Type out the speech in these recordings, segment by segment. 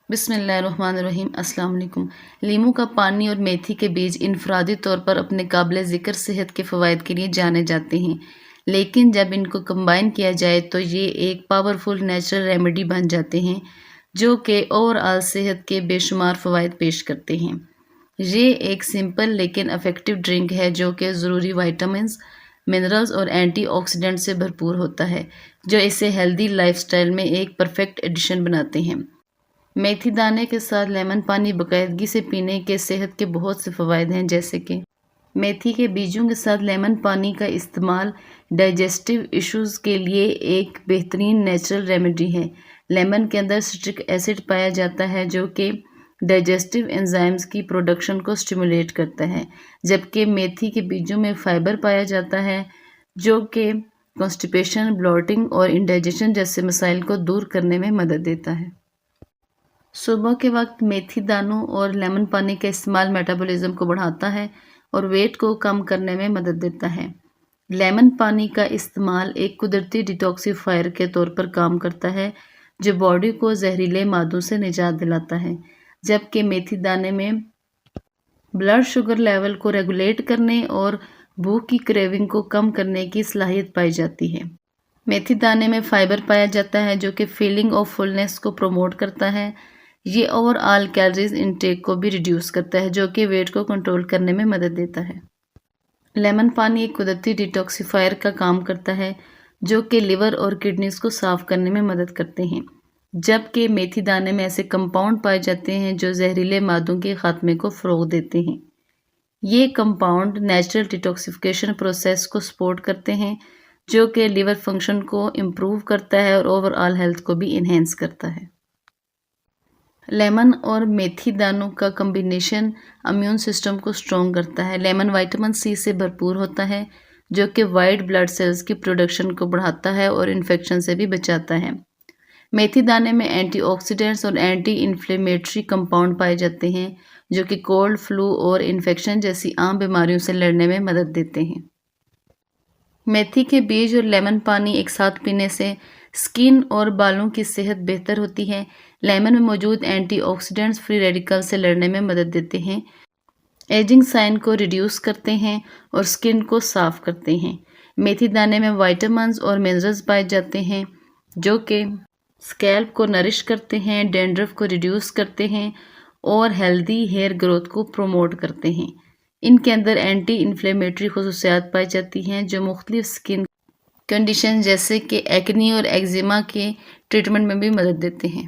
بسم اللہ الرحمن الرحیم۔ السلام علیکم۔ لیموں کا پانی اور میتھی کے بیج انفرادی طور پر اپنے قابل ذکر صحت کے فوائد کے لیے جانے جاتے ہیں، لیکن جب ان کو کمبائن کیا جائے تو یہ ایک پاورفل نیچرل ریمیڈی بن جاتے ہیں جو کہ اوور آل صحت کے بے شمار فوائد پیش کرتے ہیں۔ یہ ایک سمپل لیکن افیکٹو ڈرنک ہے جو کہ ضروری وائٹامنز، منرلز اور اینٹی آکسیڈنٹ سے بھرپور ہوتا ہے، جو اسے ہیلدی لائف سٹائل میں ایک پرفیکٹ ایڈیشن بناتے ہیں۔ میتھی دانے کے ساتھ لیمن پانی باقاعدگی سے پینے کے صحت کے بہت سے فوائد ہیں، جیسے کہ میتھی کے بیجوں کے ساتھ لیمن پانی کا استعمال ڈائجسٹیو ایشوز کے لیے ایک بہترین نیچرل ریمیڈی ہے۔ لیمن کے اندر سٹرک ایسڈ پایا جاتا ہے جو کہ ڈائجسٹیو انزائمز کی پروڈکشن کو سٹیمولیٹ کرتا ہے، جبکہ میتھی کے بیجوں میں فائبر پایا جاتا ہے جو کہ کانسٹیپیشن، بلوٹنگ اور انڈائجیشن جیسے مسائل کو دور کرنے میں مدد دیتا ہے۔ صبح کے وقت میتھی دانوں اور لیمن پانی کا استعمال میٹابولزم کو بڑھاتا ہے اور ویٹ کو کم کرنے میں مدد دیتا ہے۔ لیمن پانی کا استعمال ایک قدرتی ڈیٹاکسیفائر کے طور پر کام کرتا ہے جو باڈی کو زہریلے مادوں سے نجات دلاتا ہے، جبکہ میتھی دانے میں بلڈ شوگر لیول کو ریگولیٹ کرنے اور بھوک کی کریونگ کو کم کرنے کی صلاحیت پائی جاتی ہے۔ میتھی دانے میں فائبر پایا جاتا ہے جو کہ فیلنگ آف فلنس کو پروموٹ کرتا ہے۔ یہ اوور آل کیلوریز انٹیک کو بھی ریڈیوس کرتا ہے جو کہ ویٹ کو کنٹرول کرنے میں مدد دیتا ہے۔ لیمن پانی ایک قدرتی ڈیٹاکسیفائر کا کام کرتا ہے جو کہ لیور اور کڈنیز کو صاف کرنے میں مدد کرتے ہیں، جبکہ میتھی دانے میں ایسے کمپاؤنڈ پائے جاتے ہیں جو زہریلے مادوں کے خاتمے کو فروغ دیتے ہیں۔ یہ کمپاؤنڈ نیچرل ڈیٹاکسیفیکیشن پروسیس کو سپورٹ کرتے ہیں جو کہ لیور فنکشن کو امپروو کرتا ہے اور اوور آل ہیلتھ کو بھی انہینس کرتا ہے۔ لیمن اور میتھی دانوں کا کمبینیشن امیون سسٹم کو سٹرونگ کرتا ہے۔ لیمن وٹامن سی سے بھرپور ہوتا ہے جو کہ وائٹ بلڈ سیلز کی پروڈکشن کو بڑھاتا ہے اور انفیکشن سے بھی بچاتا ہے۔ میتھی دانے میں اینٹی آکسیڈنٹس اور اینٹی انفلیمیٹری کمپاؤنڈ پائے جاتے ہیں جو کہ کولڈ، فلو اور انفیکشن جیسی عام بیماریوں سے لڑنے میں مدد دیتے ہیں۔ میتھی کے بیج اور لیمن پانی ایک ساتھ پینے سے سکن اور بالوں کی صحت بہتر ہوتی ہے۔ لیمن میں موجود اینٹی آکسیڈنٹس فری ریڈیکل سے لڑنے میں مدد دیتے ہیں، ایجنگ سائن کو ریڈیوس کرتے ہیں اور سکن کو صاف کرتے ہیں۔ میتھی دانے میں وائٹامنز اور منرلز پائے جاتے ہیں جو کہ اسکیلپ کو نرش کرتے ہیں، ڈینڈرف کو ریڈیوس کرتے ہیں اور ہیلدی ہیئر گروتھ کو پروموٹ کرتے ہیں۔ ان کے اندر اینٹی انفلیمیٹری خصوصیات پائی جاتی ہیں جو مختلف سکن کنڈیشن جیسے کہ ایکنی اور ایگزیما کے ٹریٹمنٹ میں بھی مدد دیتے ہیں۔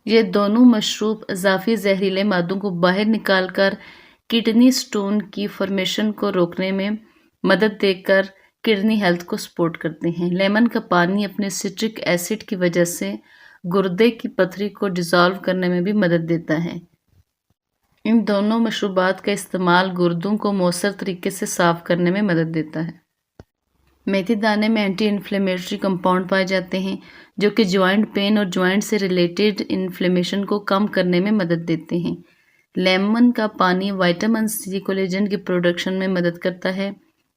یہ دونوں مشروب اضافی زہریلے مادوں کو باہر نکال کر کڈنی سٹون کی فارمیشن کو روکنے میں مدد دے کر کڈنی ہیلتھ کو سپورٹ کرتے ہیں۔ لیمن کا پانی اپنے سٹرک ایسڈ کی وجہ سے گردے کی پتھری کو ڈیزالو کرنے میں بھی مدد دیتا ہے۔ ان دونوں مشروبات کا استعمال گردوں کو مؤثر طریقے سے صاف کرنے میں مدد دیتا ہے۔ میتھی دانے میں اینٹی انفلیمیٹری کمپاؤنڈ پائے جاتے ہیں جو کہ جوائنٹ پین اور جوائنٹ سے ریلیٹڈ انفلیمیشن کو کم کرنے میں مدد دیتے ہیں۔ لیمن کا پانی وٹامن سی کولیجن کی پروڈکشن میں مدد کرتا ہے۔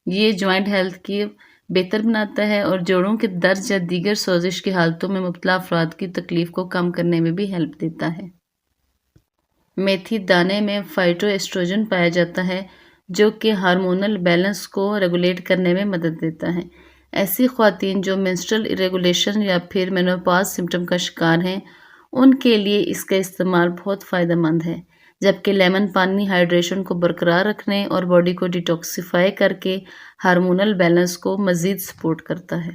یہ جوائنٹ ہیلتھ کی بہتر بناتا ہے اور جوڑوں کے درد یا دیگر سوزش کی حالتوں میں مبتلا افراد کی تکلیف کو کم کرنے میں بھی ہیلپ دیتا ہے۔ میتھی دانے میں فائٹو ایسٹروجن پایا جاتا ہے جو کہ ہارمونل بیلنس کو ریگولیٹ کرنے میں مدد دیتا ہے۔ ایسی خواتین جو منسٹرل ارریگولیشن یا پھر مینوپاز سمٹم کا شکار ہیں ان کے لیے اس کا استعمال بہت فائدہ مند ہے، جبکہ لیمن پانی ہائیڈریشن کو برقرار رکھنے اور باڈی کو ڈیٹاکسیفائی کر کے ہارمونل بیلنس کو مزید سپورٹ کرتا ہے۔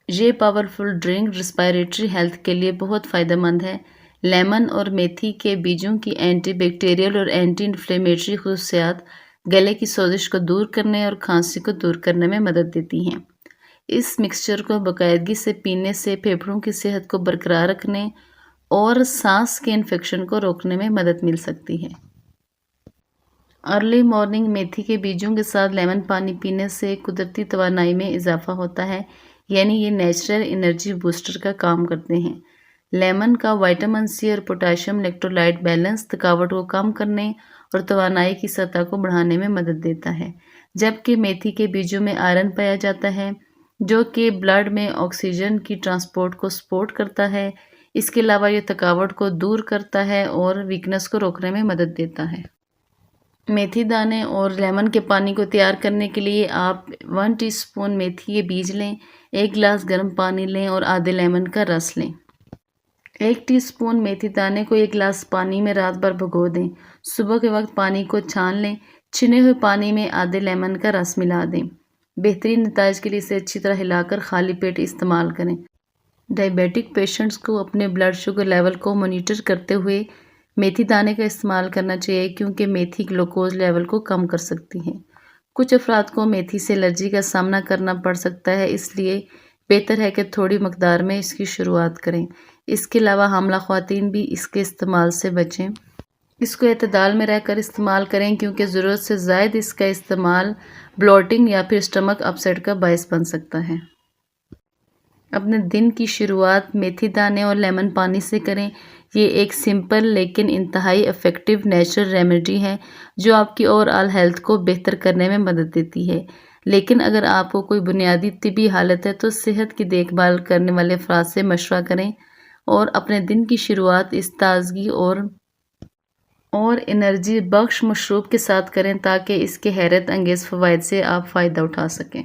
یہ پاورفل ڈرنک ریسپائریٹری ہیلتھ کے لیے بہت فائدہ مند ہے۔ لیمن اور میتھی کے بیجوں کی اینٹی بیکٹیریل اور اینٹی انفلیمیٹری خصوصیات گلے کی سوزش کو دور کرنے اور کھانسی کو دور کرنے میں مدد دیتی ہیں۔ اس مکسچر کو باقاعدگی سے پینے سے پھیپھڑوں کی صحت کو برقرار رکھنے اور سانس کے انفیکشن کو روکنے میں مدد مل سکتی ہے۔ ارلی مارننگ میتھی کے بیجوں کے ساتھ لیمن پانی پینے سے قدرتی توانائی میں اضافہ ہوتا ہے، یعنی یہ نیچرل انرجی بوسٹر کا کام کرتے ہیں۔ لیمن کا وٹامن سی اور پوٹاشیم الیکٹرولائٹ بیلنس تھکاوٹ کو کم کرنے اور توانائی کی سطح کو بڑھانے میں مدد دیتا ہے، جبکہ میتھی کے بیجوں میں آئرن پایا جاتا ہے جو کہ بلڈ میں آکسیجن کی ٹرانسپورٹ کو سپورٹ کرتا ہے۔ اس کے علاوہ یہ تھکاوٹ کو دور کرتا ہے اور ویکنس کو روکنے میں مدد دیتا ہے۔ میتھی دانے اور لیمن کے پانی کو تیار کرنے کے لیے آپ 1 ٹی اسپون میتھی کے بیج لیں، 1 گلاس گرم پانی لیں اور آدھے لیمن کا رس لیں۔ 1 ٹی اسپون میتھی دانے کو 1 گلاس پانی میں رات بھر بھگو دیں۔ صبح کے وقت پانی کو چھان لیں، چھنے ہوئے پانی میں آدھے لیمن کا رس ملا دیں۔ بہترین نتائج کے لیے اسے اچھی طرح ہلا کر خالی پیٹ استعمال کریں۔ ڈائبیٹک پیشنٹس کو اپنے بلڈ شوگر لیول کو مانیٹر کرتے ہوئے میتھی دانے کا استعمال کرنا چاہیے کیونکہ میتھی گلوکوز لیول کو کم کر سکتی ہے۔ کچھ افراد کو میتھی سے الرجی کا سامنا کرنا پڑ سکتا ہے، اس لیے بہتر ہے کہ تھوڑی مقدار میں اس کی شروعات کریں۔ اس کے علاوہ حاملہ خواتین بھی اس کے استعمال سے بچیں۔ اس کو اعتدال میں رہ کر استعمال کریں کیونکہ ضرورت سے زائد اس کا استعمال بلوٹنگ یا پھر اسٹمک اپسیٹ کا باعث بن سکتا ہے۔ اپنے دن کی شروعات میتھی دانے اور لیمن پانی سے کریں۔ یہ ایک سمپل لیکن انتہائی ایفیکٹو نیچرل ریمیڈی ہے جو آپ کی اوور آل ہیلتھ کو بہتر کرنے میں مدد دیتی ہے۔ لیکن اگر آپ کو کوئی بنیادی طبی حالت ہے تو صحت کی دیکھ بھال کرنے والے افراد سے مشورہ کریں اور اپنے دن کی شروعات اس تازگی اور انرجی بخش مشروب کے ساتھ کریں تاکہ اس کے حیرت انگیز فوائد سے آپ فائدہ اٹھا سکیں۔